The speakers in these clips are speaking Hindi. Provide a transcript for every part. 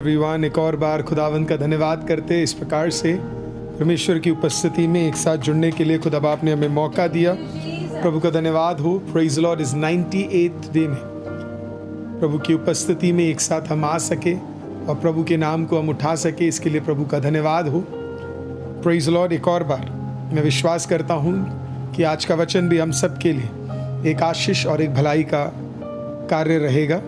एवरीवन, एक और बार खुदावंद का धन्यवाद करते इस प्रकार से परमेश्वर की उपस्थिति में एक साथ जुड़ने के लिए खुदा बाप ने हमें मौका दिया। प्रभु का धन्यवाद हो। Praise Lord. इस 98th डे में प्रभु की उपस्थिति में एक साथ हम आ सके और प्रभु के नाम को हम उठा सके, इसके लिए प्रभु का धन्यवाद हो। Praise Lord. एक और बार मैं विश्वास करता हूँ कि आज का वचन भी हम सब के लिए एक आशीष और एक भलाई का कार्य रहेगा।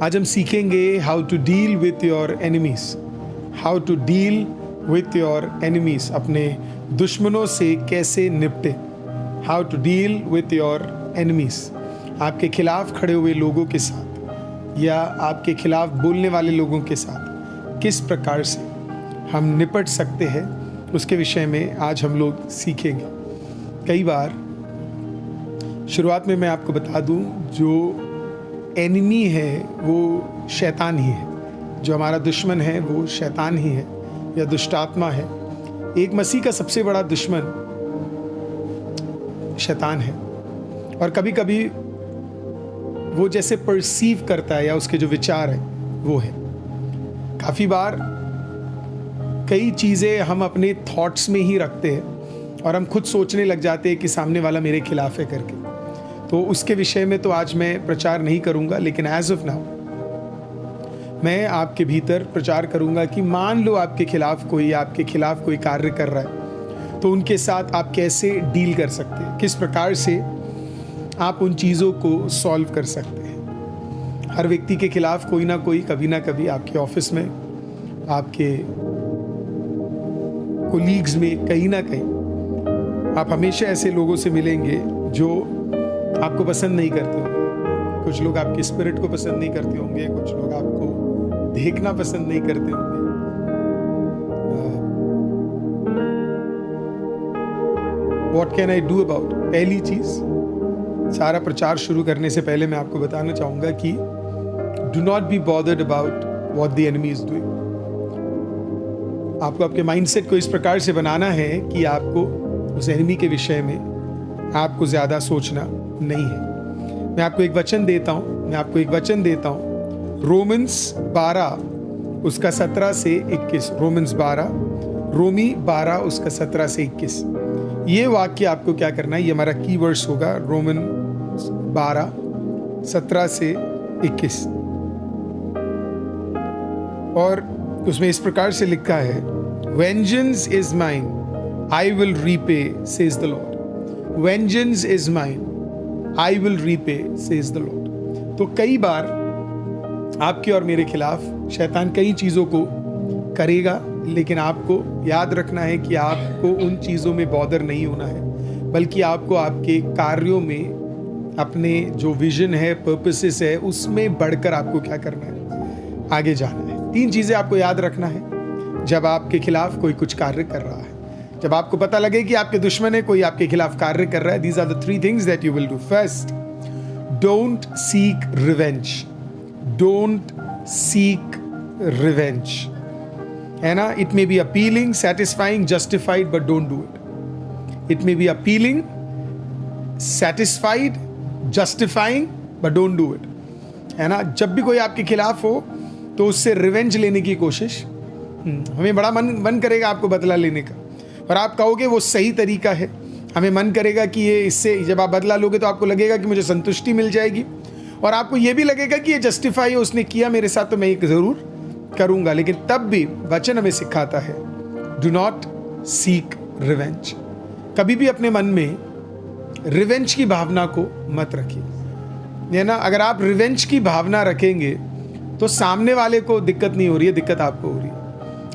आज हम सीखेंगे how to deal with your enemies. How to deal with your enemies, अपने दुश्मनों से कैसे निपटे। How to deal with your enemies, आपके खिलाफ खड़े हुए लोगों के साथ या आपके खिलाफ बोलने वाले लोगों के साथ किस प्रकार से हम निपट सकते हैं, उसके विषय में आज हम लोग सीखेंगे। कई बार शुरुआत में मैं आपको बता दूं, जो एनिमी है वो शैतान ही है। जो हमारा दुश्मन है वो शैतान ही है या दुष्टात्मा है। एक मसीह का सबसे बड़ा दुश्मन शैतान है, और कभी कभी वो जैसे परसीव करता है या उसके जो विचार है वो है। काफ़ी बार कई चीज़ें हम अपने थॉट्स में ही रखते हैं और हम खुद सोचने लग जाते हैं कि सामने वाला मेरे खिलाफ है करके। तो उसके विषय में तो आज मैं प्रचार नहीं करूंगा, लेकिन एज ऑफ नाउ मैं आपके भीतर प्रचार करूंगा कि मान लो आपके खिलाफ कोई कार्य कर रहा है, तो उनके साथ आप कैसे डील कर सकते हैं, किस प्रकार से आप उन चीज़ों को सॉल्व कर सकते हैं। हर व्यक्ति के खिलाफ कोई ना कोई कभी ना कभी, आपके ऑफिस में, आपके कोलीग्स में, कहीं ना कहीं आप हमेशा ऐसे लोगों से मिलेंगे जो आपको पसंद नहीं करते होंगे। कुछ लोग आपके स्पिरिट को पसंद नहीं करते होंगे, कुछ लोग आपको देखना पसंद नहीं करते होंगे। What can I do about? पहली चीज, सारा प्रचार शुरू करने से पहले मैं आपको बताना चाहूंगा कि do not be bothered about what the enemy is doing। आपको आपके माइंडसेट को इस प्रकार से बनाना है कि आपको उस एनिमी के विषय में आपको ज्यादा सोचना नहीं है। मैं आपको एक वचन देता हूं, रोमन्स 12 उसका 17 से 21। रोमी 12 उसका 17 से 21। ये वाक्य आपको क्या करना है, ये हमारा कीवर्ड्स होगा। रोमन 12 17 से 21, और उसमें इस प्रकार से लिखा है, vengeance is mine, I will repay says the Lord. Vengeance is mine, I will repay, says the Lord। तो कई बार आपके और मेरे खिलाफ शैतान कई चीज़ों को करेगा, लेकिन आपको याद रखना है कि आपको उन चीज़ों में बॉदर नहीं होना है, बल्कि आपको आपके कार्यों में, अपने जो विजन है, पर्पसेस है, उसमें बढ़कर आपको क्या करना है, आगे जाना है। 3 चीज़ें आपको याद रखना है जब आपके खिलाफ कोई कुछ कार्य कर रहा है। जब आपको पता लगे कि आपके दुश्मन है, कोई आपके खिलाफ कार्य कर रहा है, these are the 3 things that you will do। First, don't seek revenge। Don't seek revenge, है ना। It may be appealing, satisfying, justified, but don't do it। It may be appealing, satisfied, justifying, but don't do it, है ना। जब भी कोई आपके खिलाफ हो तो उससे रिवेंज लेने की कोशिश, हमें बड़ा मन करेगा आपको बदला लेने का, और आप कहोगे वो सही तरीका है। हमें मन करेगा कि ये, इससे जब आप बदला लोगे तो आपको लगेगा कि मुझे संतुष्टि मिल जाएगी, और आपको ये भी लगेगा कि ये जस्टिफाई है, उसने किया मेरे साथ तो मैं ये ज़रूर करूँगा। लेकिन तब भी वचन हमें सिखाता है, डू नॉट सीक रिवेंज। कभी भी अपने मन में रिवेंज की भावना को मत रखिए, है ना। अगर आप रिवेंज की भावना रखेंगे तो सामने वाले को दिक्कत नहीं हो रही है, दिक्कत आपको हो रही है।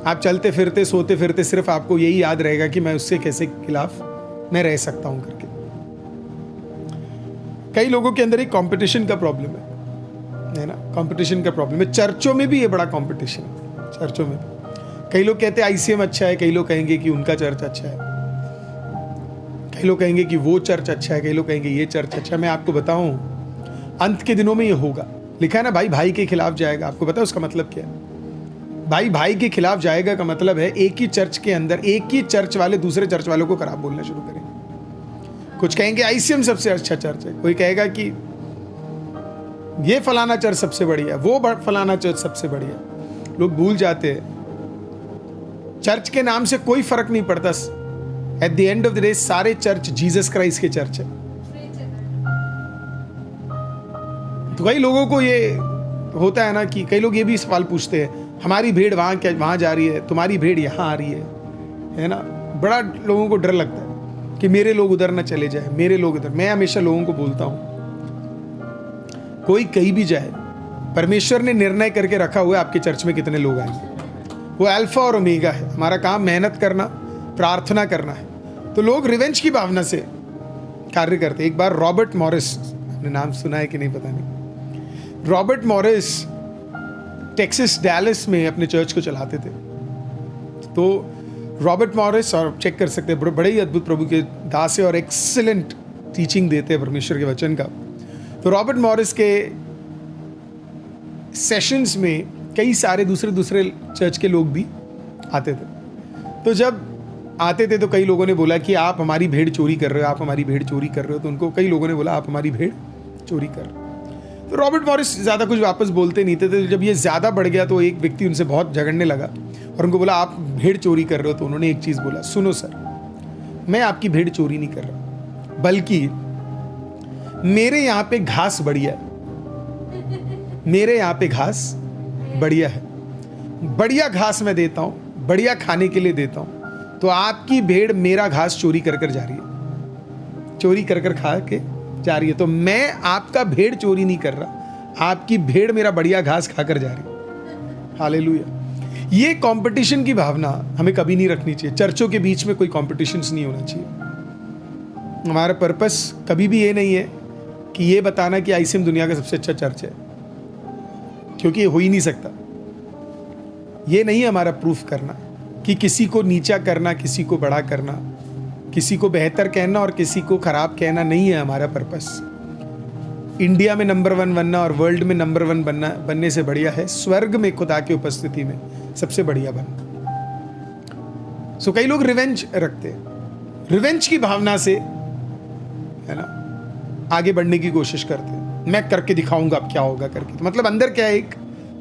आप चलते फिरते, सोते फिरते सिर्फ आपको यही याद रहेगा कि मैं उससे कैसे खिलाफ मैं रह सकता हूं करके। कई लोगों के अंदर एक कंपटीशन का प्रॉब्लम है ना। कंपटीशन का प्रॉब्लम है। चर्चों में भी ये बड़ा कंपटीशन है। चर्चों में भी कई लोग कहते हैं ICM अच्छा है, कई लोग कहेंगे कि उनका चर्च अच्छा है, कई लोग कहेंगे कि वो चर्च अच्छा है, कई लोग कहेंगे ये चर्च अच्छा है। मैं आपको बताऊं, अंत के दिनों में ये होगा। लिखा है ना, भाई भाई के खिलाफ जाएगा। आपको पता है उसका मतलब क्या है? भाई भाई के खिलाफ जाएगा का मतलब है एक ही चर्च के अंदर एक ही चर्च वाले दूसरे चर्च वालों को खराब बोलना शुरू करेंगे। कुछ कहेंगे ICM सबसे अच्छा चर्च है, कोई कहेगा कि ये फलाना चर्च सबसे बढ़िया, वो फलाना चर्च सबसे बढ़िया। लोग भूल जाते हैं। चर्च के नाम से कोई फर्क नहीं पड़ता। At the end of the day सारे चर्च जीसस क्राइस्ट के चर्च है। तो कई लोगों को ये होता है ना कि कई लोग ये भी सवाल पूछते हैं, हमारी भेड़ वहां जा रही है, तुम्हारी भेड़ यहाँ आ रही है ना। बड़ा लोगों को डर लगता है कि मेरे लोग उधर ना चले जाए, मेरे लोग उधर। मैं हमेशा लोगों को बोलता हूं, कोई कहीं भी जाए, परमेश्वर ने निर्णय करके रखा हुआ है आपके चर्च में कितने लोग आएंगे। वो अल्फा और ओमेगा है। हमारा काम मेहनत करना, प्रार्थना करना है। तो लोग रिवेंज की भावना से कार्य करते। एक बार रॉबर्ट मॉरिस, आपने नाम सुना है कि नहीं पता नहीं, रॉबर्ट मॉरिस टेक्सास डैलस में अपने चर्च को चलाते थे। तो रॉबर्ट मॉरिस, और चेक कर सकते हैं, बड़े ही अद्भुत प्रभु के दास है और एक्सीलेंट टीचिंग देते हैं परमेश्वर के वचन का। तो रॉबर्ट मॉरिस के सेशंस में कई सारे दूसरे चर्च के लोग भी आते थे। तो जब आते थे तो कई लोगों ने बोला कि आप हमारी भेड़ चोरी कर रहे हो, आप हमारी भेड़ चोरी कर रहे हो। तो उनको कई लोगों ने बोला आप हमारी भेड़ चोरी कर रहे हो। तो रॉबर्ट मॉरिस ज़्यादा कुछ वापस बोलते नहीं थे। तो जब ये ज़्यादा बढ़ गया तो एक व्यक्ति उनसे बहुत झगड़ने लगा और उनको बोला आप भेड़ चोरी कर रहे हो। तो उन्होंने एक चीज़ बोला, सुनो सर, मैं आपकी भेड़ चोरी नहीं कर रहा, बल्कि मेरे यहाँ पे घास बढ़िया है, मेरे यहाँ पे घास बढ़िया है, बढ़िया घास मैं देता हूँ, बढ़िया खाने के लिए देता हूँ। तो आपकी भेड़ मेरा घास चोरी कर कर जा रही है, चोरी कर कर खा के जा रही है। तो मैं आपका भेड़ चोरी नहीं कर रहा, आपकी भेड़ मेरा बढ़िया घास खाकर जा रही है। हालेलुया। ये कंपटीशन की भावना हमें कभी नहीं रखनी चाहिए। चर्चों के बीच में कोई कंपटीशन नहीं होना चाहिए। हमारा पर्पस कभी भी ये नहीं है कि ये बताना कि आईसीएम दुनिया का सबसे अच्छा चर्च है, क्योंकि ये हो ही नहीं सकता। ये नहीं है हमारा प्रूफ करना कि किसी को नीचा करना, किसी को बड़ा करना, किसी को बेहतर कहना और किसी को खराब कहना नहीं है हमारा पर्पस। इंडिया में नंबर 1 बनना और वर्ल्ड में नंबर 1 बनने से बढ़िया है स्वर्ग में खुदा की उपस्थिति में सबसे बढ़िया बनना। सो कई लोग रिवेंज रखते हैं, रिवेंज की भावना से, है ना, आगे बढ़ने की कोशिश करते हैं। मैं करके दिखाऊंगा अब क्या होगा करके। तो मतलब अंदर क्या है, एक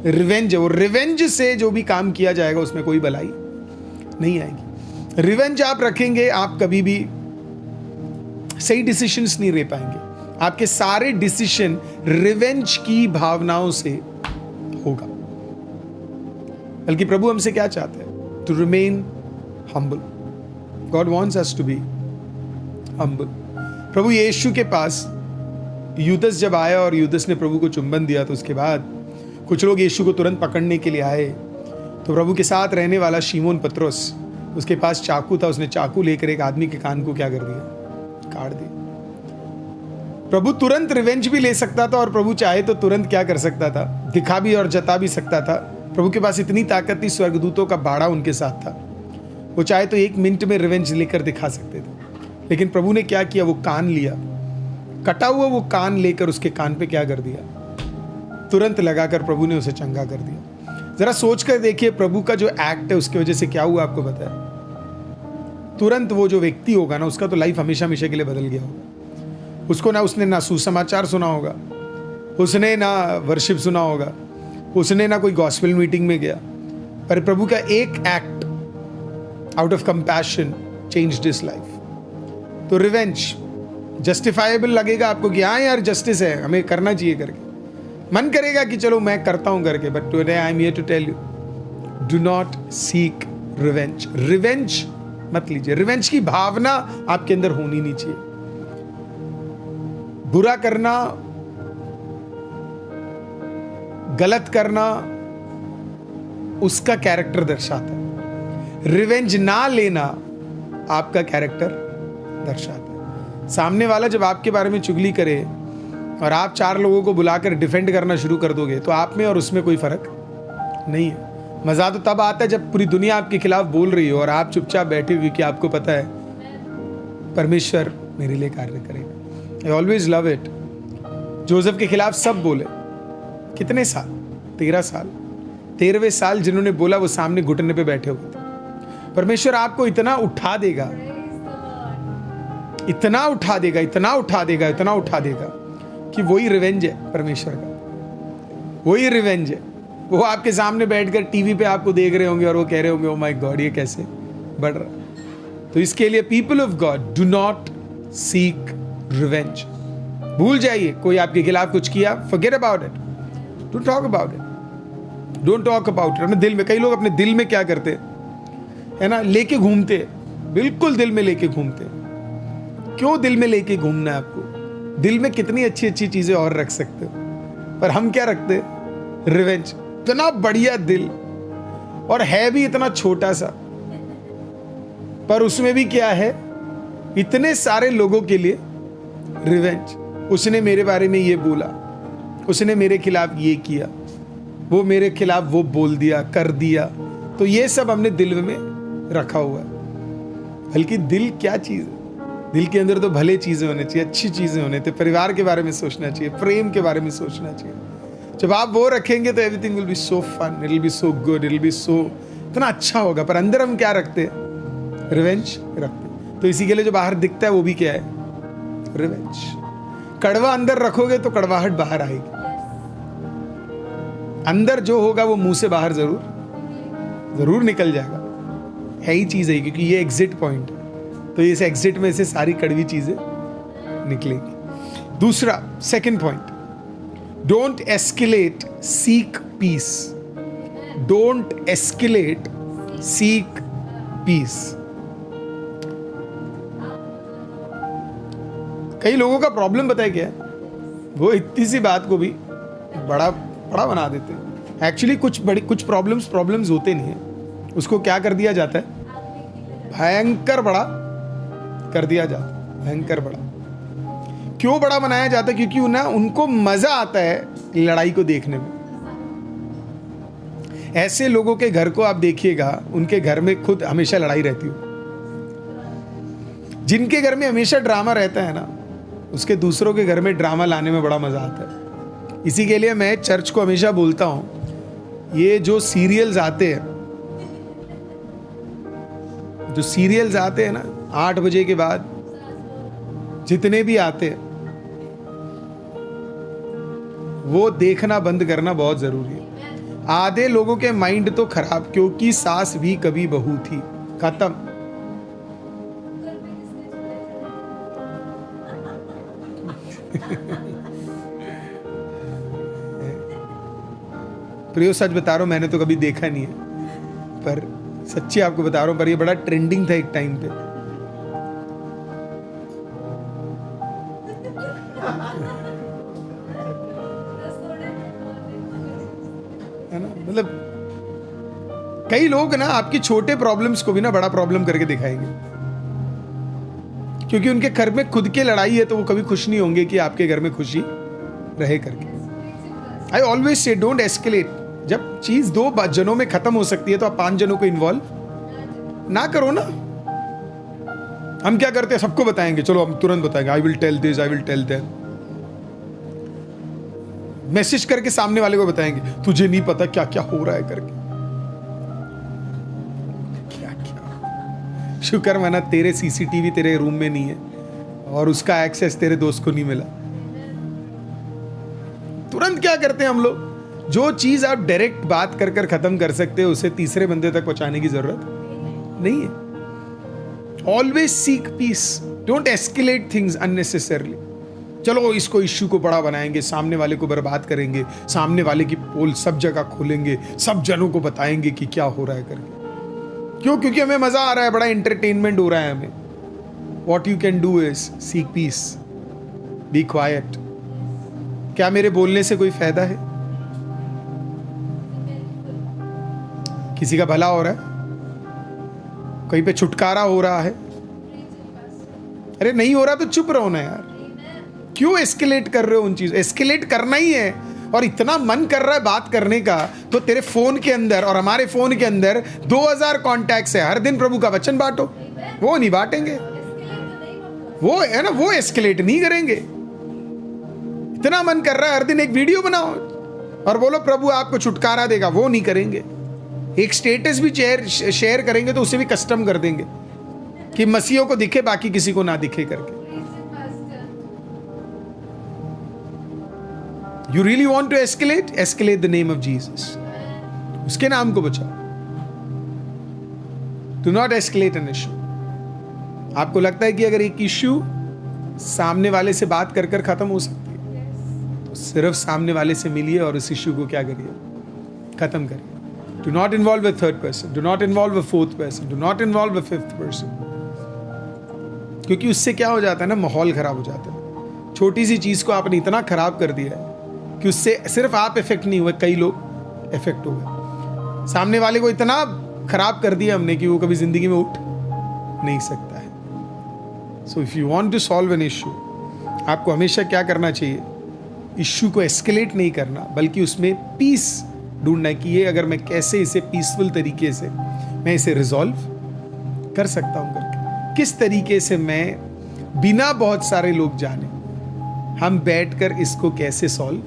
रिवेंज है। वो रिवेंज से जो भी काम किया जाएगा उसमें कोई भलाई नहीं आएगी। रिवेंज आप रखेंगे, आप कभी भी सही डिसीजंस नहीं ले पाएंगे। आपके सारे डिसीजन रिवेंज की भावनाओं से होगा। बल्कि प्रभु हमसे क्या चाहते हैं? To remain humble. God wants us to be humble. प्रभु यीशु के पास यूदस जब आया और यूदस ने प्रभु को चुंबन दिया, तो उसके बाद कुछ लोग यीशु को तुरंत पकड़ने के लिए आए। तो प्रभु के साथ रहने वाला शिमोन पत्रोस, उसके पास चाकू था। उसने चाकू लेकर एक आदमी के कान को क्या कर दिया? काट दिया। प्रभु तुरंत रिवेंज भी ले सकता था और प्रभु चाहे तो तुरंत क्या कर सकता था? दिखा भी और जता भी सकता था। प्रभु के पास इतनी ताकत थी, स्वर्गदूतों का बाड़ा उनके साथ था। वो चाहे तो 1 मिनट में रिवेंज लेकर दिखा सकते थे। लेकिन प्रभु ने क्या किया? वो कान लिया, कटा हुआ वो कान लेकर उसके कान पे क्या कर दिया? तुरंत लगाकर प्रभु ने उसे चंगा कर दिया। जरा सोच कर देखिए, प्रभु का जो एक्ट है उसकी वजह से क्या हुआ आपको पता है? तुरंत वो जो व्यक्ति होगा ना, उसका तो लाइफ हमेशा हमेशा के लिए बदल गया होगा। उसको ना, उसने ना सुसमाचार सुना होगा, उसने ना वर्शिप सुना होगा, उसने ना कोई गॉस्पेल मीटिंग में गया, पर प्रभु का एक act out of compassion changed his life. तो रिवेंज जस्टिफाइबल लगेगा आपको कि हाँ यार जस्टिस है, हमें करना चाहिए करके मन करेगा कि चलो मैं करता हूं करके। But today I am here to tell you, do not seek revenge. Revenge मत लीजिए। रिवेंज की भावना आपके अंदर होनी नहीं चाहिए। बुरा करना, गलत करना उसका कैरेक्टर दर्शाता है। रिवेंज ना लेना आपका कैरेक्टर दर्शाता है। सामने वाला जब आपके बारे में चुगली करे और आप 4 लोगों को बुलाकर डिफेंड करना शुरू कर दोगे, तो आप में और उसमें कोई फर्क नहीं है। मजा तो तब आता है जब पूरी दुनिया आपके खिलाफ बोल रही हो और आप चुपचाप बैठे हुए कि आपको पता है परमेश्वर मेरे लिए कार्य करेगा। I always love it. Joseph के खिलाफ सब बोले, कितने साल? 13 साल। 13वें साल जिन्होंने बोला वो सामने घुटने पे बैठे हुए थे। परमेश्वर आपको इतना उठा देगा, इतना उठा देगा, इतना उठा देगा, इतना उठा देगा कि वही रिवेंज है परमेश्वर का, वही रिवेंज है। वो आपके सामने बैठकर टीवी पे आपको देख रहे होंगे और वो कह रहे होंगे, ओ माय गॉड ये कैसे बढ़ रहा। तो इसके लिए people of God, do not seek revenge. भूल जाइए कोई आपके खिलाफ कुछ किया, forget about it, don't talk about it, don't talk about it. अपने दिल में, कई लोग अपने दिल में क्या करते है ना, लेके घूमते, बिल्कुल दिल में लेके घूमते। क्यों दिल में लेके घूमना है आपको? दिल में कितनी अच्छी अच्छी चीजें और रख सकते हो, पर हम क्या रखते? रिवेंज। इतना बढ़िया दिल, और है भी इतना छोटा सा, पर उसमें भी क्या है, इतने सारे लोगों के लिए रिवेंज। उसने मेरे बारे में ये बोला, उसने मेरे खिलाफ ये किया, वो मेरे खिलाफ वो बोल दिया, कर दिया। तो ये सब हमने दिल में रखा हुआ है। बल्कि दिल क्या चीज है? दिल के अंदर तो भले चीजें होने चाहिए, अच्छी चीजें होने चाहिए, परिवार के बारे में सोचना चाहिए, प्रेम के बारे में सोचना चाहिए। जब आप वो रखेंगे तो everything will be so fun, it will be so good, it will be so, इतना अच्छा होगा। पर अंदर हम क्या रखते हैं? रिवेंज रखते। तो इसी के लिए जो बाहर दिखता है वो भी क्या है? रिवेंज। कड़वा अंदर रखोगे तो कड़वाहट बाहर आएगी। अंदर जो होगा वो मुंह से बाहर जरूर निकल जाएगा। है ही चीज है, क्योंकि ये एग्जिट पॉइंट है। तो इस एग्जिट में से सारी कड़वी चीजें निकलेगी। दूसरा, second point, don't escalate, seek peace. Don't escalate, seek peace. कई लोगों का प्रॉब्लम बताया क्या है, वो इतनी सी बात को भी बड़ा बना देते हैं। एक्चुअली कुछ प्रॉब्लम्स होते नहीं है, उसको क्या कर दिया जाता है? भयंकर बड़ा कर दिया जाता है, भयंकर बड़ा। क्यों बड़ा बनाया जाता है? क्योंकि उनको मजा आता है लड़ाई को देखने में। ऐसे लोगों के घर को आप देखिएगा, उनके घर में खुद हमेशा लड़ाई रहती हो। जिनके घर में हमेशा ड्रामा रहता है ना, उसके दूसरों के घर में ड्रामा लाने में बड़ा मजा आता है। इसी के लिए मैं चर्च को हमेशा बोलता हूं, ये जो सीरियल्स आते हैं, ना 8 बजे के बाद, जितने भी आते हैं, वो देखना बंद करना बहुत जरूरी है। आधे लोगों के माइंड तो खराब, क्योंकि सास भी कभी बहू थी, खत्म। प्रियो सच बता रहा हूं, मैंने तो कभी देखा नहीं है, पर सच्ची आपको बता रहा हूं, पर ये बड़ा ट्रेंडिंग था एक टाइम पे। है ना, मतलब कई लोग ना आपकी छोटे प्रॉब्लम्स को भी ना बड़ा प्रॉब्लम करके दिखाएंगे, क्योंकि उनके घर में खुद के लड़ाई है, तो वो कभी खुश नहीं होंगे कि आपके घर में खुशी रहे करके। I always say don't escalate. जब चीज 2 जनों में खत्म हो सकती है तो आप 5 जनों को इन्वॉल्व ना करो ना। हम क्या करते हैं, सबको बताएंगे, चलो हम तुरंत बताएंगे, I will tell this, I will tell that. Message करके सामने वाले को बताएंगे, तुझे नहीं पता क्या क्या हो रहा है करके। क्या क्या, शुक्र मना तेरे सीसीटीवी तेरे रूम में नहीं है और उसका एक्सेस तेरे दोस्त को नहीं मिला। तुरंत क्या करते हैं हम लोग, जो चीज आप डायरेक्ट बात कर कर खत्म कर सकते हो, उसे तीसरे बंदे तक पहुंचाने की जरूरत नहीं है। Always seek peace, don't escalate things unnecessarily. चलो इसको इश्यू को बड़ा बनाएंगे, सामने वाले को बर्बाद करेंगे, सामने वाले की पोल सब जगह खोलेंगे, सब जनों को बताएंगे कि क्या हो रहा है करके। क्यों? क्योंकि हमें मजा आ रहा है, बड़ा एंटरटेनमेंट हो रहा है हमें। What you can do is seek peace, be quiet. क्या मेरे बोलने से कोई फायदा है? किसी का भला हो रहा है? कहीं पे छुटकारा हो रहा है? अरे नहीं हो रहा तो चुप रहो ना यार। क्यों एस्केलेट कर रहे हो उन चीज? एस्केलेट करना ही है, और इतना मन कर रहा है बात करने का, तो तेरे फोन के अंदर और हमारे फोन के अंदर 2000 कॉन्टैक्ट्स है। हर दिन प्रभु का वचन बांटो, वो नहीं बांटेंगे, वो है ना, वो एस्केलेट नहीं करेंगे। इतना मन कर रहा है हर दिन एक वीडियो बनाओ और बोलो प्रभु आपको छुटकारा देगा, वो नहीं करेंगे। एक स्टेटस भी शेयर करेंगे तो उसे भी कस्टम कर देंगे कि मसीहों को दिखे बाकी किसी को ना दिखे करके। You really want to escalate? Escalate the name of Jesus. उसके नाम को बचाओ। Do not escalate N issue. आपको लगता है कि अगर एक इश्यू सामने वाले से बात कर कर खत्म हो सकती है, तो सिर्फ सामने वाले से मिलिए और उस इश्यू को क्या करिए, खत्म करिए। Do not involve a third person, do not involve a fourth person, do not involve a fifth person, क्योंकि उससे क्या हो जाता है ना, माहौल खराब हो जाता है। छोटी सी चीज को आपने इतना खराब कर दिया है कि उससे सिर्फ आप इफेक्ट नहीं हुए, कई लोग इफेक्ट हो गए। सामने वाले को इतना खराब कर दिया हमने कि वो कभी जिंदगी में उठ नहीं सकता है। So if you want to solve an issue, आपको हमेशा क्या करना चाहिए, इश्यू को एस्केलेट नहीं करना, बल्कि उसमें पीस ढूंढना कि ये अगर मैं कैसे इसे पीसफुल तरीके से मैं इसे रिजॉल्व कर सकता हूं करके, किस तरीके से मैं बिना बहुत सारे लोग जाने हम बैठकर इसको कैसे सॉल्व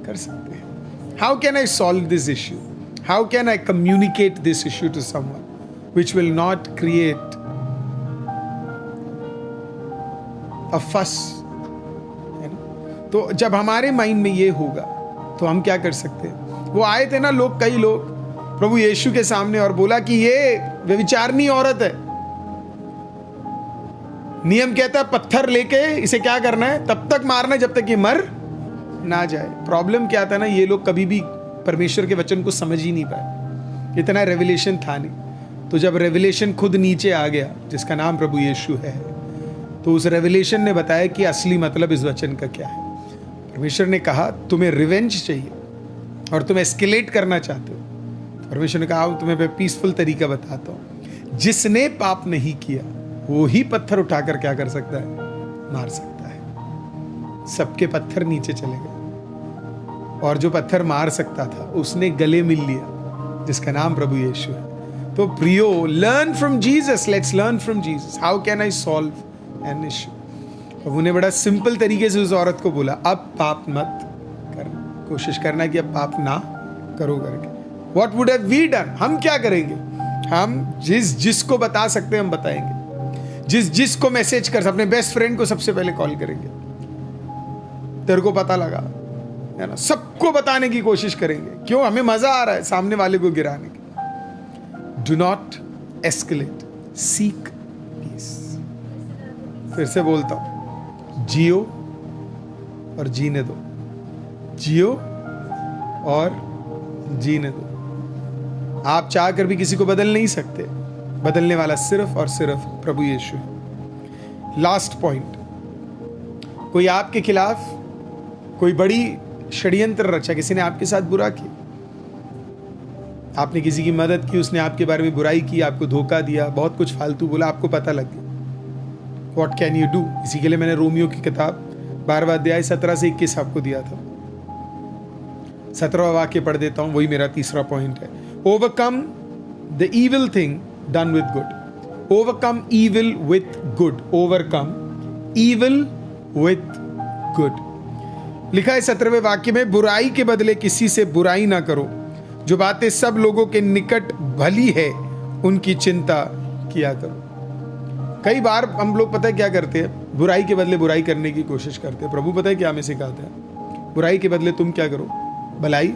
कर सकते हैं। How can I solve this issue, how can I communicate this issue to someone which will not create a fuss, है ना। तो जब हमारे माइंड में ये होगा तो हम क्या कर सकते हैं। वो आए थे ना लोग, कई लोग प्रभु यीशु के सामने और बोला कि ये व्यभिचारिणी औरत है, नियम कहता है पत्थर लेके इसे क्या करना है, तब तक मारना है जब तक ये मर ना जाए। प्रॉब्लम क्या था ना, ये लोग कभी भी परमेश्वर के वचन को समझ ही नहीं पाए, इतना रेवलेशन था नहीं। तो जब रेवलेशन खुद नीचे आ गया, जिसका नाम प्रभु यीशु है, तो उस रेवलेशन ने बताया कि असली मतलब इस वचन का क्या है। परमेश्वर ने कहा तुम्हें रिवेंज चाहिए और तुम एस्केलेट करना चाहते हो। परमेश्वर ने कहा तुम्हें मैं पीसफुल तरीका बताता हूं। जिसने पाप नहीं किया वो ही पत्थर उठाकर क्या कर सकता है, मार सकता है। सबके पत्थर नीचे चले गए और जो पत्थर मार सकता था उसने गले मिल लिया, जिसका नाम प्रभु यीशु है। तो प्रियो, learn from Jesus, let's learn from Jesus. How can I solve an issue. अब उन्हें बड़ा सिंपल तरीके से उस औरत को बोला, अब पाप मत करना, कोशिश करना कि अब पाप ना करो करके। What would have we done, हम क्या करेंगे, हम जिसको बता सकते हैं हम बताएंगे, जिसको मैसेज कर, अपने बेस्ट फ्रेंड को सबसे पहले कॉल करेंगे, तेरे को पता लगा है ना, सबको बताने की कोशिश करेंगे। क्यों, हमें मजा आ रहा है सामने वाले को गिराने की। Do not escalate, seek peace. फिर से बोलता हूं, जियो और जीने दो, जियो और जीने दो। आप चाह कर भी किसी को बदल नहीं सकते, बदलने वाला सिर्फ और सिर्फ प्रभु यीशु है। लास्ट पॉइंट, कोई आपके खिलाफ कोई बड़ी षड्यंत्र रचा, किसी ने आपके साथ बुरा किया, आपने किसी की मदद की, उसने आपके बारे में बुराई की, आपको धोखा दिया, बहुत कुछ फालतू बोला, आपको पता लग गया। What can you do. इसी के लिए मैंने रोमियो की किताब 12वां अध्याय 17 से 21 आपको दिया था। 17वां वाक्य पढ़ देता हूं, वही मेरा तीसरा पॉइंट है। Overcome the evil thing done with good. Overcome evil with good. Overcome evil with good. लिखा है 17वें वाक्य में, बुराई के बदले किसी से बुराई ना करो, जो बातें सब लोगों के निकट भली है उनकी चिंता किया करो। कई बार हम लोग पता है क्या करते हैं, बुराई के बदले बुराई करने की कोशिश करते हैं। प्रभु पता है क्या हमें सिखाते हैं, बुराई के बदले तुम क्या करो, भलाई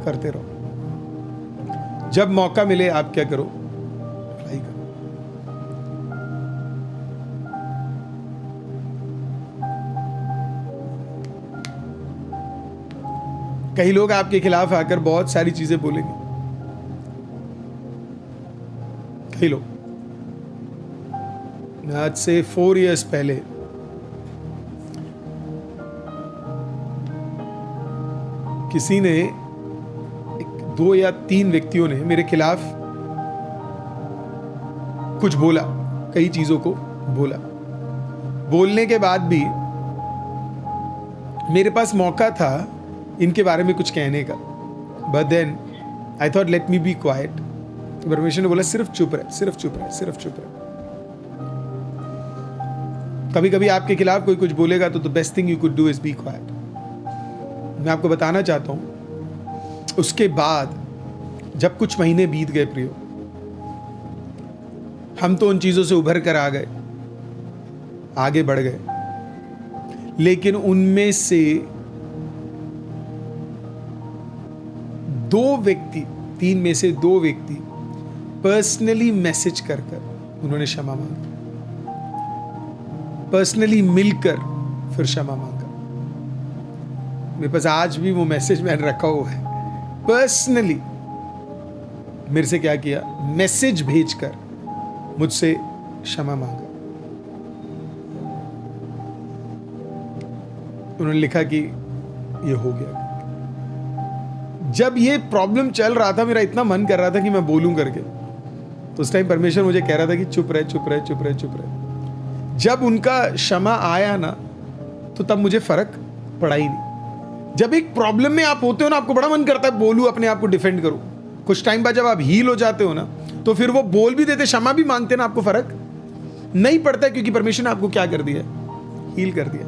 करते रहो। जब मौका मिले आप क्या करो, भलाई करो। कई लोग आपके खिलाफ आकर बहुत सारी चीजें बोलेंगे, कई लोग। आज से 4 इयर्स पहले किसी ने, 2 या 3 व्यक्तियों ने मेरे खिलाफ कुछ बोला, कई चीजों को बोला। बोलने के बाद भी मेरे पास मौका था इनके बारे में कुछ कहने का, but then I thought let me be quiet. परमेश्वर ने बोला सिर्फ चुप रहे, सिर्फ चुप रहे, सिर्फ चुप रहे। कभी कभी आपके खिलाफ कोई कुछ बोलेगा तो the best thing you could do is be quiet. मैं आपको बताना चाहता हूं, उसके बाद जब कुछ महीने बीत गए प्रियो, हम तो उन चीजों से उभर कर आ गए, आगे बढ़ गए, लेकिन उनमें से 2 व्यक्ति 3 में से 2 व्यक्ति पर्सनली मैसेज कर उन्होंने क्षमा मांगी, पर्सनली मिलकर फिर क्षमा मांगा। मेरे पास आज भी वो मैसेज मैंने रखा हुआ है। पर्सनली मेरे से क्या किया, मैसेज भेजकर मुझसे क्षमा मांगा। उन्होंने लिखा कि ये हो गया। जब ये प्रॉब्लम चल रहा था, मेरा इतना मन कर रहा था कि मैं बोलूं करके, तो उस टाइम परमेश्वर मुझे कह रहा था कि चुप रहे चुप रहे चुप रहे चुप रहे। जब उनका क्षमा आया ना, तो तब मुझे फर्क पड़ा ही नहीं। जब एक प्रॉब्लम में आप होते हो ना, आपको बड़ा मन करता है बोलूं, अपने आप को डिफेंड करूं। कुछ टाइम बाद जब आप हील हो जाते हो ना, तो फिर वो बोल भी देते, क्षमा भी मांगते ना, आपको फर्क नहीं पड़ता, क्योंकि परमेश्वर ने आपको क्या कर दिया, हील कर दिया।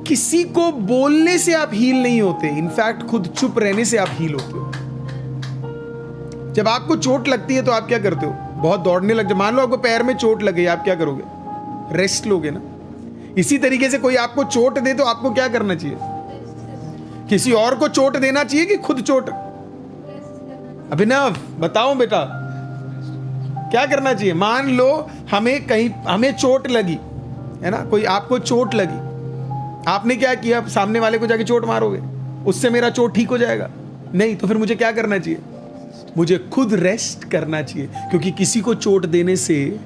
किसी को बोलने से आप हील नहीं होते, इनफैक्ट खुद चुप रहने से आप हील होते हो। जब आपको चोट लगती है तो आप क्या करते हो, बहुत दौड़ने लग जाओ। मान लो आपको पैर में चोट लगे, आप क्या करोगे, रेस्ट लोगे ना। इसी तरीके से कोई आपको चोट दे तो आपको क्या करना चाहिए, किसी और को चोट देना चाहिए कि खुद चोट। अभिनव बताओ बेटा, क्या करना चाहिए। मान लो हमें चोट लगी है ना, कोई आपको चोट लगी, आपने क्या किया, सामने वाले को जाके चोट मारोगे, उससे मेरा चोट ठीक हो जाएगा? नहीं। तो फिर मुझे क्या करना चाहिए, मुझे खुद रेस्ट करना चाहिए, क्योंकि किसी को चोट देने से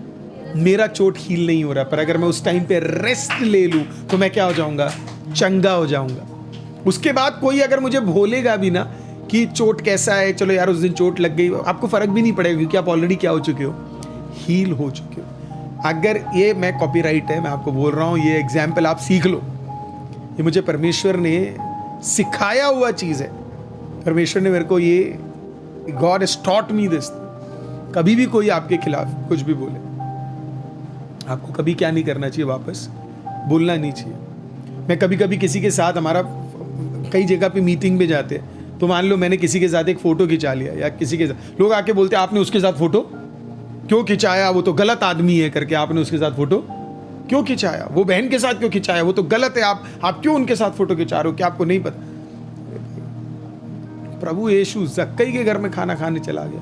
मेरा चोट हील नहीं हो रहा। पर अगर मैं उस टाइम पे रेस्ट ले लूं तो मैं क्या हो जाऊंगा, चंगा हो जाऊंगा। उसके बाद कोई अगर मुझे भूलेगा भी ना कि चोट कैसा है, चलो यार उस दिन चोट लग गई, आपको फर्क भी नहीं पड़ेगा, क्योंकि आप ऑलरेडी क्या हो चुके हो, हील हो चुके हो। अगर ये मैं कॉपीराइट है, मैं आपको बोल रहा हूं, ये एग्जाम्पल आप सीख लो, ये मुझे परमेश्वर ने सिखाया हुआ चीज है। परमेश्वर ने मेरे को ये, God has taught me this. कभी भी कोई आपके खिलाफ कुछ भी बोले, आपको कभी क्या नहीं करना चाहिए, वापस बोलना नहीं चाहिए। मैं कभी कभी किसी के साथ, हमारा कई जगह पे मीटिंग में जाते हैं, तो मान लो मैंने किसी के साथ एक फोटो खिंचा लिया, या किसी के साथ लोग आके बोलते आपने उसके साथ फोटो क्यों खिंचाया, वो तो गलत आदमी है करके आपने उसके साथ फोटो क्यों खिंचाया, वो बहन के साथ क्यों खिंचाया, वो तो गलत है, आप क्यों उनके साथ फोटो खिंचा रहे हो, क्या आपको नहीं पता। प्रभु यीशु जक्कई के घर में खाना खाने चला गया।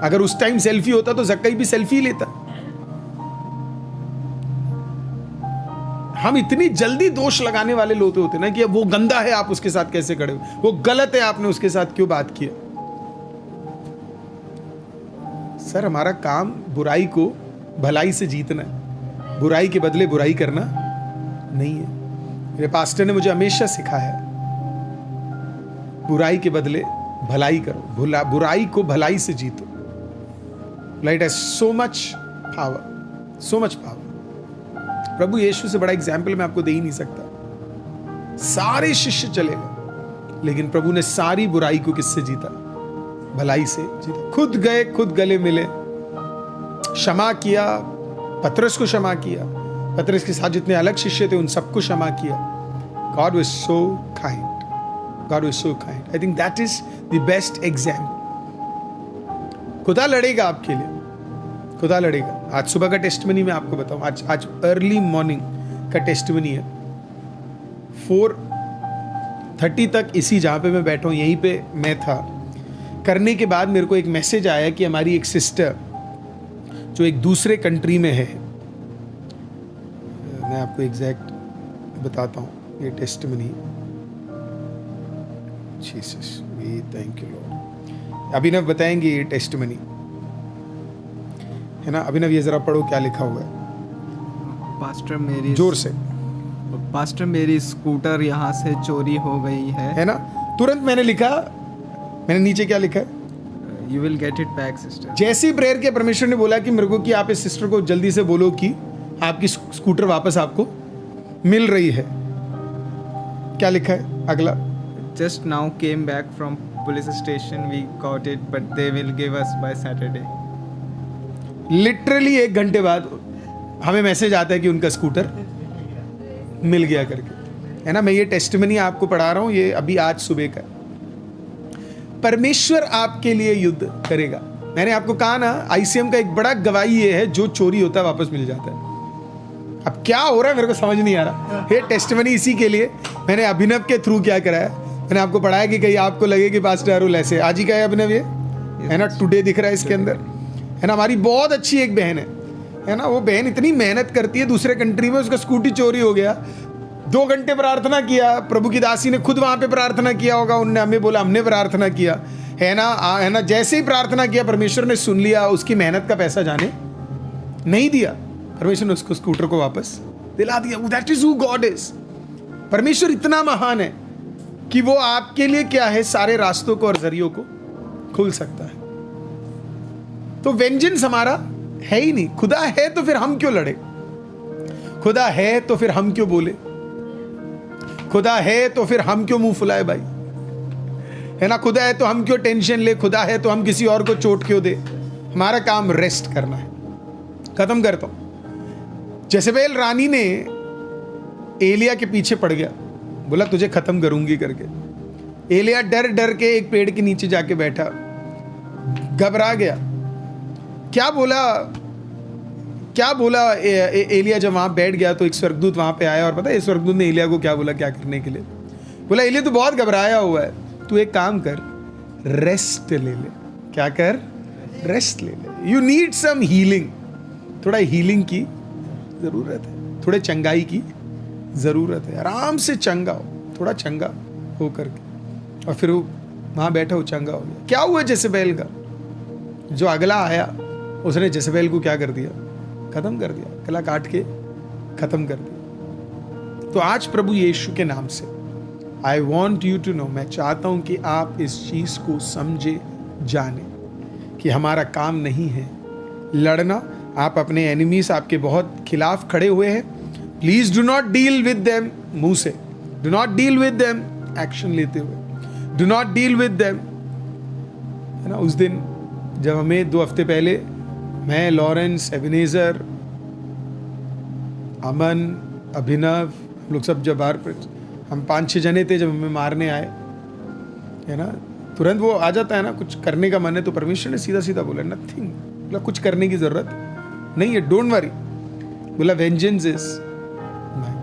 अगर उस टाइम सेल्फी होता तो जक्कई भी सेल्फी लेता। हम इतनी जल्दी दोष लगाने वाले लोग होते ना कि वो गंदा है, आप उसके साथ कैसे खड़े हो, वो गलत है, आपने उसके साथ क्यों बात किया। सर हमारा काम बुराई को भलाई से जीतना है, बुराई के बदले बुराई करना नहीं है। मेरे पास्टर ने मुझे हमेशा सिखाया है, बुराई के बदले भलाई करो, बुराई को भलाई से जीतो। Light has so much power, so much power. प्रभु यीशु से बड़ा एग्जाम्पल मैं आपको दे ही नहीं सकता। सारे शिष्य चले गए, लेकिन प्रभु ने सारी बुराई को किससे जीता, भलाई से जीता। खुद गए, खुद गले मिले, क्षमा किया, पतरस को क्षमा किया, पतरस के साथ जितने अलग शिष्य थे उन सबको क्षमा किया। God was so kind. God was so kind. I think that is the best example. खुदा लड़ेगा आपके लिए, खुदा लड़ेगा। आज सुबह का टेस्टमनी मैं आपको बताऊं, आज अर्ली मॉर्निंग का टेस्टमनी है। 4:30 तक इसी जहाँ पे मैं बैठा हूँ यहीं पे मैं था। करने के बाद मेरे को एक मैसेज आया कि हमारी एक सिस्टर जो एक दूसरे कंट्री में है, मैं आपको एग्जैक्ट बताता हूँ ये testimony. Jesus we thank you Lord. Abhinav बताएंगे ये टेस्टमनी, है ना। अभिनव ये जरा पढ़ो क्या लिखा हुआ है। पास्टर मेरी, जोर से। पास्टर मेरी स्कूटर यहाँ से चोरी हो गई है ना। तुरंत मैंने लिखा, मैंने नीचे क्या लिखा है, you will get it back sister. जैसे ही प्रेयर के परमेश्वर ने बोला कि मेरे को कि आप इस सिस्टर को जल्दी से बोलो कि आपकी स्कूटर वापस आपको मिल रही है। क्या लिखा है अगला, just now came back from police station, we got it but they will give us by Saturday. Literally 1 घंटे बाद हमें मैसेज आता है कि उनका स्कूटर मिल गया करके, है ना। मैं ये टेस्टमनी आपको पढ़ा रहा हूँ, ये अभी आज सुबह का। परमेश्वर आपके लिए युद्ध करेगा। मैंने आपको कहा ना, आईसीएम का एक बड़ा गवाही ये है, जो चोरी होता है वापस मिल जाता है। अब क्या हो रहा है मेरे को समझ नहीं आ रहा। ये टेस्टमनी इसी के लिए मैंने अभिनव के थ्रू क्या कराया, मैंने आपको पढ़ाया कि कहीं आपको लगे कि पास्टर अरुल ऐसे, आज ही का है अभिनव ये, है ना, टुडे दिख रहा है इसके अंदर, है ना। हमारी बहुत अच्छी एक बहन है ना, वो बहन इतनी मेहनत करती है, दूसरे कंट्री में उसका स्कूटी चोरी हो गया, 2 घंटे प्रार्थना किया, प्रभु की दासी ने खुद वहां पे प्रार्थना किया होगा, उनने हमें बोला हमने प्रार्थना किया, है ना, जैसे ही प्रार्थना किया परमेश्वर ने सुन लिया, उसकी मेहनत का पैसा जाने नहीं दिया, परमेश्वर ने उसको स्कूटर को वापस दिला दिया। That is who God is. परमेश्वर इतना महान है कि वो आपके लिए क्या है, सारे रास्तों को और जरियों को खुल सकता है। तो वेंजेंस हमारा है ही नहीं। खुदा है तो फिर हम क्यों लड़े, खुदा है तो फिर हम क्यों बोले, खुदा है तो फिर हम क्यों मुंह फुलाए भाई, है ना। खुदा है तो हम क्यों टेंशन ले, खुदा है तो हम किसी और को चोट क्यों दे। हमारा काम रेस्ट करना है। खत्म करता हूं। जेसेबेल रानी ने एलिया के पीछे पड़ गया, बोला तुझे खत्म करूंगी करके। एलिया डर डर के एक पेड़ के नीचे जाके बैठा, घबरा गया। क्या बोला एलिया जब वहां बैठ गया तो एक स्वर्गदूत वहां पे आया, और पता है स्वर्गदूत ने एलिया को क्या बोला, क्या करने के लिए बोला, एलिया तू बहुत घबराया हुआ है, तू एक काम कर, रेस्ट ले ले। क्या कर, रेस्ट ले ले। यू नीड सम हीलिंग, थोड़ा हीलिंग की जरूरत है, थोड़े चंगाई की जरूरत है। आराम से चंगा हो, थोड़ा चंगा हो करके, और फिर वो वहां बैठा, वो चंगा हो गया। क्या हुआ जेसेबेल का, जो अगला आया उसने जेसेबेल को क्या कर दिया, खत्म कर दिया, गला काट के खत्म कर दिया। तो आज प्रभु यीशु के नाम से I want you to know, मैं चाहता हूं कि आप इस चीज को समझे जाने कि हमारा काम नहीं है लड़ना। आप अपने एनिमीज आपके बहुत खिलाफ खड़े हुए हैं, please do not deal with them मुंह से, do not deal with them action लेते हुए, do not deal with them, है ना। उस दिन जब हमें 2 हफ्ते पहले मैं, लॉरेंस, एबिनेजर, अमन, अभिनव, हम लोग सब जब बाहर, हम 5-6 जने थे, जब हमें मारने आए, है ना, तुरंत वो आ जाता है ना, कुछ करने का मन है तो परमेश्वर ने सीधा सीधा बोला नथिंग, बोला कुछ करने की जरूरत नहीं है, डोंट वरी, बोला vengeance is mine,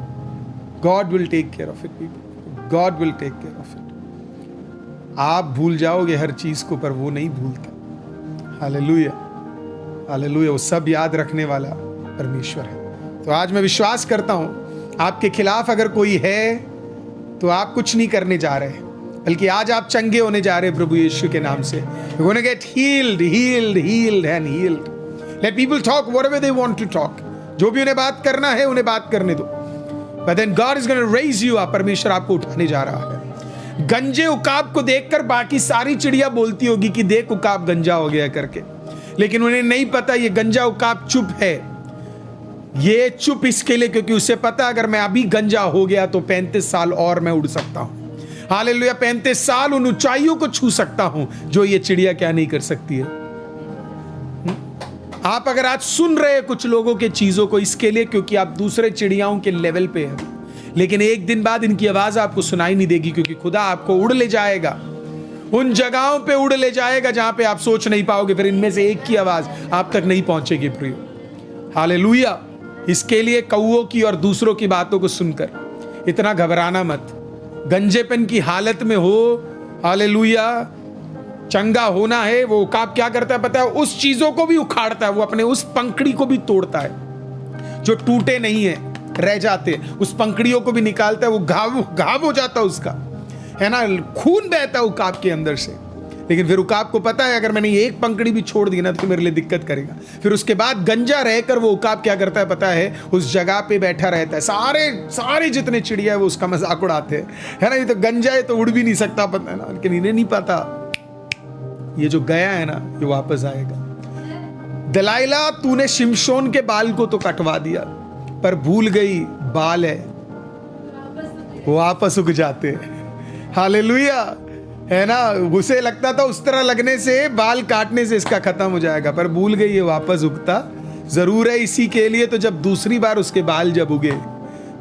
God will take care of it people, God will take care of it. आप भूल जाओगे हर चीज को, पर वो नहीं भूलता। Hallelujah, hallelujah. वो सब याद रखने वाला परमेश्वर है। तो आज मैं विश्वास करता हूं आपके खिलाफ अगर कोई है तो आप कुछ नहीं करने जा रहे हैं, बल्कि आज आप चंगे होने जा रहे हैं प्रभु यीशु के नाम से। You're going to get healed, healed, healed and healed. Let people talk whatever they want to talk. जो भी उन्हें बात करना है उन्हें बात करने दो। But then God is going to raise you up. परमेश्वर आपको उठाने जा रहा है। गंजे उकाब को देखकर बाकी सारी चिड़िया बोलती होगी कि देख उकाब गंजा हो गया करके, लेकिन उन्हें नहीं पता ये गंजा उकाब चुप है। ये चुप इसके लिए क्योंकि उसे पता अगर मैं अभी गंजा हो गया तो 35 साल और मैं उड़ सकता हूं। हालेलुया, 35 साल उन ऊंचाइयों को छू सकता हूं जो ये चिड़िया क्या नहीं कर सकती है। आप अगर आज सुन रहे हैं कुछ लोगों के चीजों को इसके लिए क्योंकि आप दूसरे चिड़ियाओं के लेवल पे हैं, लेकिन एक दिन बाद इनकी आवाज आपको सुनाई नहीं देगी क्योंकि खुदा आपको उड़ ले जाएगा, उन जगहों पे उड़ ले जाएगा जहां पे आप सोच नहीं पाओगे। फिर इनमें से एक की आवाज आप तक नहीं पहुंचेगी प्रियो। हालेलुया। इसके लिए कौओं की और दूसरों की बातों को सुनकर इतना घबराना मत। गंजेपन की हालत में हो, हालेलुया, चंगा होना है। वो उकाब क्या करता है पता है? उस चीजों को भी उखाड़ता है, वो अपने उस पंखड़ी को भी तोड़ता है जो टूटे नहीं है, रह जाते, उस पंखड़ियों को भी निकालता है। वो घाव हो जाता है उसका, है ना, खून बहता है उकाब के अंदर से। लेकिन फिर उकाब को पता है अगर मैंने एक पंखड़ी भी छोड़ दी ना तो मेरे लिए दिक्कत करेगा। फिर उसके बाद गंजा रहकर वो उकाब क्या करता है पता है? उस जगह पे बैठा रहता है। सारे जितने चिड़िया है वो उसका मजाक उड़ाते हैं, है ना। ये तो गंजा है तो उड़ भी नहीं सकता, पता है ना। लेकिन इन्हें नहीं पता ये जो गया है ना ये वापस आएगा। दलाइला, तूने शिमशोन के बाल को तो कटवा दिया पर भूल गई बाल है वो वापस उग जाते हैं। हालेलुया, है ना। उसे लगता था उस तरह लगने से, बाल काटने से इसका खत्म हो जाएगा, पर भूल गई ये वापस उगता जरूर है। इसी के लिए तो जब दूसरी बार उसके बाल जब उगे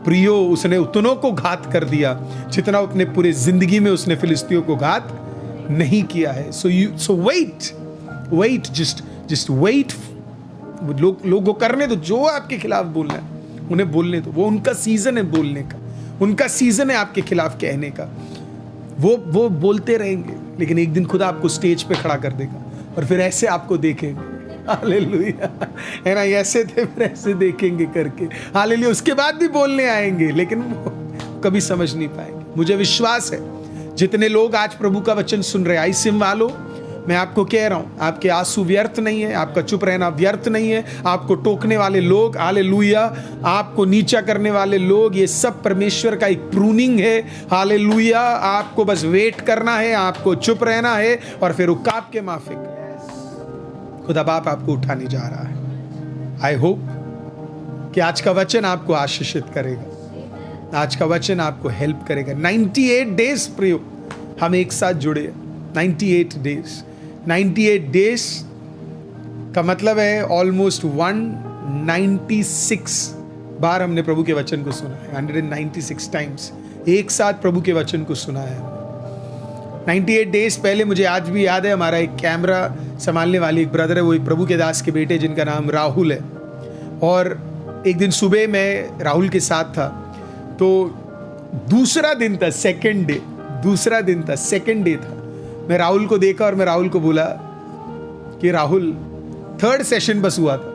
प्रियो, उसने उतनों को घात कर दिया जितना अपने पूरे जिंदगी में उसने फिलिस्तियों को घात नहीं किया है। सो वेट, जस्ट वेट। लोगों करने दो जो आपके खिलाफ बोलना है, उन्हें बोलने दो। वो उनका सीजन है बोलने का, उनका सीजन है आपके खिलाफ कहने का। वो बोलते रहेंगे, लेकिन एक दिन खुदा आपको स्टेज पे खड़ा कर देगा और फिर ऐसे आपको देखेंगे, हालेलुया, है ना, ऐसे थे फिर ऐसे देखेंगे करके, हालेलुया। उसके बाद भी बोलने आएंगे, लेकिन वो कभी समझ नहीं पाएंगे। मुझे विश्वास है जितने लोग आज प्रभु का वचन सुन रहे, आईसीएम वालों, मैं आपको कह रहा हूं, आपके आंसू व्यर्थ नहीं है, आपका चुप रहना व्यर्थ नहीं है। आपको टोकने वाले लोग, हालेलुया, आपको नीचा करने वाले लोग, ये सब परमेश्वर का एक प्रूनिंग है, हालेलुया। आपको बस वेट करना है, आपको चुप रहना है और फिर उकाब के माफिक खुदा बाप आपको उठाने जा रहा है। आई होप कि आज का वचन आपको आशीषित करेगा, आज का वचन आपको हेल्प करेगा। 98 डेज प्रियो हम एक साथ जुड़े, 98 डेज। 98 डेज का मतलब है ऑलमोस्ट 196 बार हमने प्रभु के वचन को सुना है। 196 टाइम्स एक साथ प्रभु के वचन को सुना है। 98 डेज पहले, मुझे आज भी याद है, हमारा एक कैमरा संभालने वाली एक ब्रदर है, वो एक प्रभु के दास के बेटे जिनका नाम राहुल है। और एक दिन सुबह मैं राहुल के साथ था, तो दूसरा दिन था, सेकंड डे, दूसरा दिन था, सेकंड डे था। मैं राहुल को देखा और मैं राहुल को बोला कि राहुल, थर्ड सेशन बस हुआ था,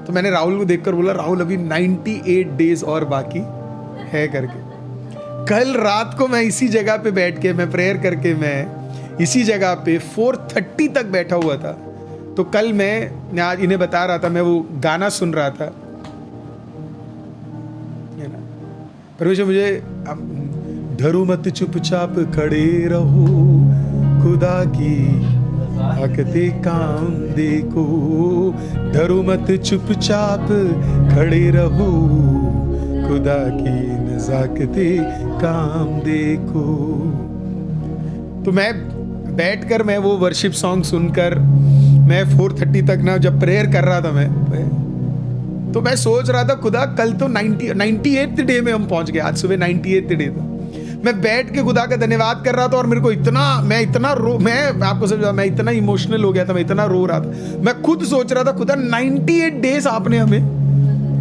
तो मैंने राहुल को देखकर बोला, राहुल अभी 98 डेज और बाकी है करके। कल रात को मैं इसी जगह पे बैठ के, मैं प्रेयर करके, मैं इसी जगह पे 4:30 तक बैठा हुआ था। तो कल मैं आज इन्हें बता रहा था, मैं वो गाना सुन रहा था, परमेश्वर मुझे, डरो मत चुपचाप खड़े रहो, खुदा की ताकते काम देखो, डरो मत चुपचाप खड़े रहो, खुदा की नजाकते काम देखो। तो मैं बैठकर, मैं वो वर्शिप सॉन्ग सुनकर, मैं 4:30 तक ना जब प्रेयर कर रहा था मैं, तो मैं सोच रहा था, खुदा कल तो 98th डे में हम पहुंच गए, आज सुबह 98th डे था। मैं बैठ के खुदा का धन्यवाद कर रहा था और मेरे को इतना, मैं आपको समझा, मैं इतना इमोशनल हो गया था, मैं इतना रो रहा था। मैं खुद सोच रहा था, खुदा 98 डेज आपने हमें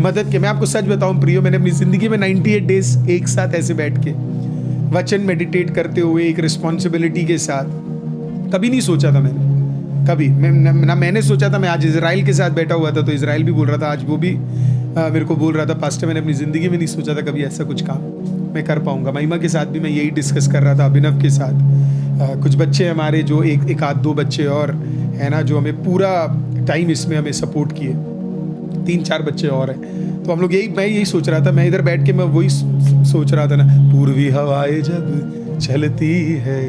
मदद की। मैं आपको सच बताऊं प्रियो, मैंने अपनी जिंदगी में 98 डेज एक साथ ऐसे बैठ के वचन मेडिटेट करते हुए, एक रिस्पॉन्सिबिलिटी के साथ, कभी नहीं सोचा था मैंने, कभी ना मैंने सोचा था। मैं आज इजराइल के साथ बैठा हुआ था, तो इजराइल भी बोल रहा था, आज वो भी मेरे को बोल रहा था, पास्टर मैंने अपनी ज़िंदगी में नहीं सोचा था कभी ऐसा कुछ काम मैं कर पाऊंगा। महिमा के साथ भी मैं यही डिस्कस कर रहा था, अभिनव के साथ। कुछ बच्चे हमारे जो एक आध दो बच्चे और है ना, जो हमें पूरा टाइम इसमें हमें सपोर्ट किए, 3-4 बच्चे और हैं। तो हम लोग मैं यही सोच रहा था, मैं इधर बैठ के मैं वही सोच रहा था ना, पूर्वी हवाएं जब चलती है,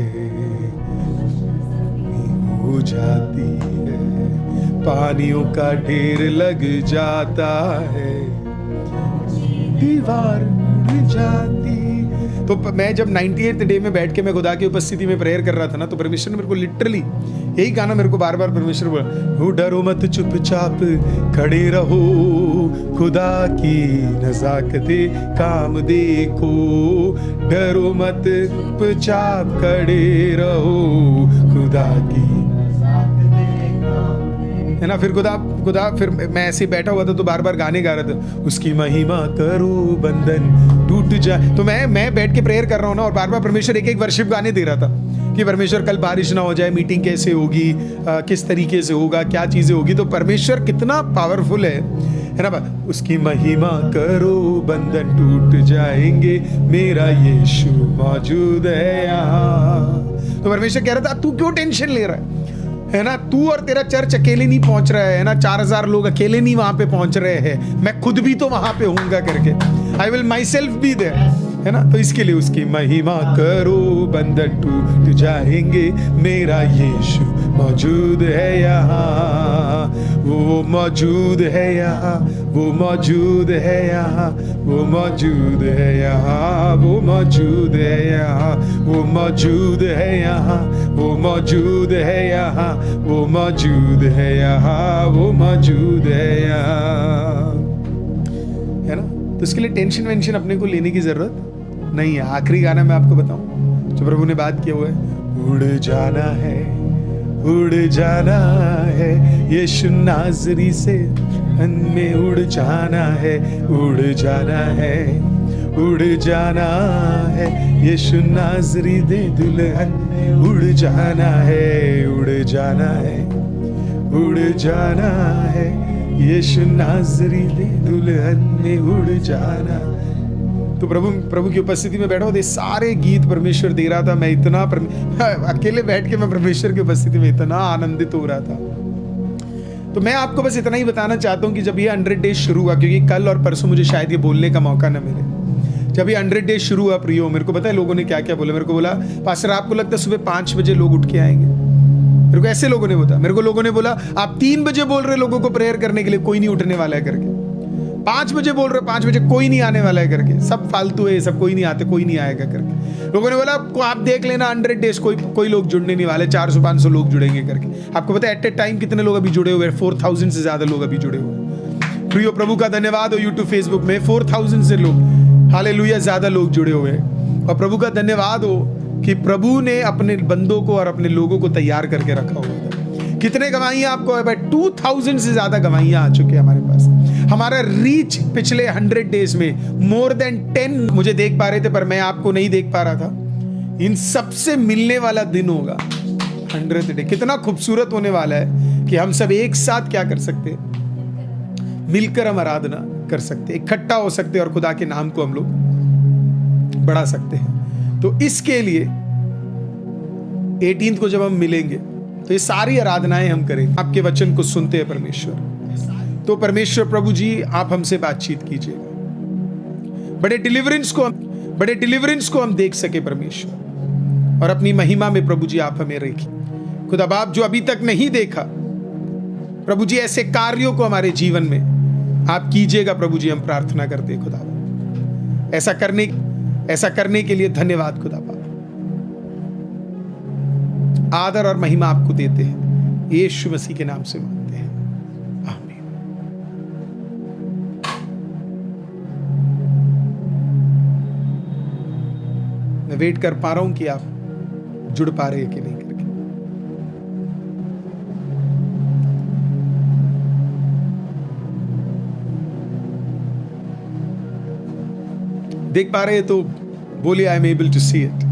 हो जाती है, पानियों का ढेर लग जाता है, दीवार उड़ जाती। तो मैं जब 98th डे में बैठ के मैं खुदा की उपस्थिति में प्रेयर कर रहा था ना, तो परमेश्वर ने मेरे को लिटरली यही गाना मेरे को बार बार परमेश्वर बोला, डरो मत चुपचाप खड़े रहो, खुदा की नजाकते काम देखो, डरो मत चुपचाप खड़े रहो, खुदा की, है ना। फिर खुदा फिर मैं ऐसे बैठा हुआ था, तो बार बार गाने गा रहा था, उसकी महिमा करो बंधन टूट जाए। तो मैं बैठ के प्रेयर कर रहा हूँ ना, और बार बार परमेश्वर एक वर्शिप गाने दे रहा था कि परमेश्वर कल बारिश ना हो जाए, मीटिंग कैसे होगी, किस तरीके से होगा, क्या चीजें होगी। तो परमेश्वर कितना पावरफुल है ना। उसकी महिमा करो बंधन टूट जाएंगे, मेरा यीशु मौजूद है यहाँ। तो परमेश्वर कह रहा था, तू क्यों टेंशन ले रहा है ना, तू और तेरा चर्च अकेले नहीं पहुंच रहा है ना, 4000 लोग अकेले नहीं वहां पे पहुंच रहे हैं, मैं खुद भी तो वहां पे होऊंगा करके, I will myself be there, है ना। तो इसके लिए उसकी महिमा करो बंधन टूट जाएंगे, मेरा यीशु मौजूद है यहाँ, वो मौजूद है यहाँ, वो मौजूद है यहाँ, वो मौजूद है यहाँ, वो मौजूद है यहाँ, वो मौजूद है यहाँ, वो मौजूद है यहाँ, वो मौजूद है यहाँ, वो मौजूद है यहाँ, है ना। तो इसके लिए टेंशन वेंशन अपने को लेने की जरूरत नहीं है। आखिरी गाना मैं आपको बताऊं जो प्रभु ने बात किया हुआ है, उड़ जाना है, उड़ जाना है, यीशु नाज़री से में उड़ जाना है, उड़ जाना है, उड़ जाना है, यीशु नाज़री दे दुल्हन में उड़ जाना है, उड़ जाना है, उड़ जाना है, यीशु नाज़री दे दुल्हन में उड़ जाना। तो प्रभु की उपस्थिति में बैठा होते सारे गीत परमेश्वर दे रहा था। मैं इतना अकेले बैठ के मैं परमेश्वर की उपस्थिति में इतना आनंदित हो रहा था। तो मैं आपको बस इतना ही बताना चाहता हूँ कि जब ये 100 डेज शुरू हुआ, क्योंकि कल और परसों मुझे शायद ये बोलने का मौका न मिले, जब ये 100 डेज शुरू हुआ प्रियो, मेरे को पता है लोगों ने क्या क्या बोला। मेरे को बोला पास्टर आपको लगता है सुबह 5 बजे लोग उठ के आएंगे? मेरे को ऐसे लोगों ने बोला। मेरे को लोगों ने बोला आप 3 बजे बोल रहे लोगों को प्रेयर करने के लिए, कोई नहीं उठने वाला है करके। 5 बजे बोल रहे, 5 बजे कोई नहीं आने वाला है करके, सब फालतू है, सब कोई नहीं आते, कोई नहीं आएगा करके। लोगों ने बोला आप देख लेना 100 डेज कोई लोग जुड़ने नहीं वाले, 400-500 लोग जुड़ेंगे करके। आपको पता है एट ए टाइम कितने लोग अभी जुड़े हुए हैं? 4000 से ज्यादा लोग अभी जुड़े हुए हैं। प्रियो प्रभु का धन्यवाद हो, यूट्यूब फेसबुक में 4000 से लोग, हालेलुया, ज्यादा लोग जुड़े हुए हैं। और प्रभु का धन्यवाद हो कि प्रभु ने अपने बंदों को और अपने लोगों को तैयार करके रखा हुआ था। कितने गवाहियां आपको है भाई? 2000 से ज्यादा गवाहियां आ चुके हैं हमारे पास। हमारा रीच पिछले 100 डेज में मोर देन 10 मुझे देख पा रहे थे, पर मैं आपको नहीं देख पा रहा था। इन सबसे मिलने वाला दिन होगा 100th डे। कितना खूबसूरत होने वाला है कि हम सब एक साथ क्या कर सकते हैं, मिलकर हम आराधना कर सकते, इकट्ठा हो सकते और खुदा के नाम को हम लोग बढ़ा सकते हैं। तो इसके लिए 18th को जब हम मिलेंगे तो ये सारी आराधनाएं हम करेंगे, आपके वचन को सुनते हैं परमेश्वर। तो परमेश्वर प्रभु जी आप हमसे बातचीत कीजिएगा, बड़े डिलीवरेंस को हम देख सके परमेश्वर, और अपनी महिमा में प्रभु जी आप हमें रखिए। खुदा बाप जो अभी तक नहीं देखा प्रभु जी, ऐसे कार्यों को हमारे जीवन में आप कीजिएगा प्रभु जी, हम प्रार्थना करते हैं खुदा बाप। ऐसा करने के लिए धन्यवाद खुदा बाप। आदर और महिमा आपको देते हैं, यीशु मसीह के नाम से मांगते हैं, आमीन। मैं वेट कर पा रहा हूं कि आप जुड़ पा रहे हैं कि नहीं करके। देख पा रहे हैं तो बोलिए I am able to see it.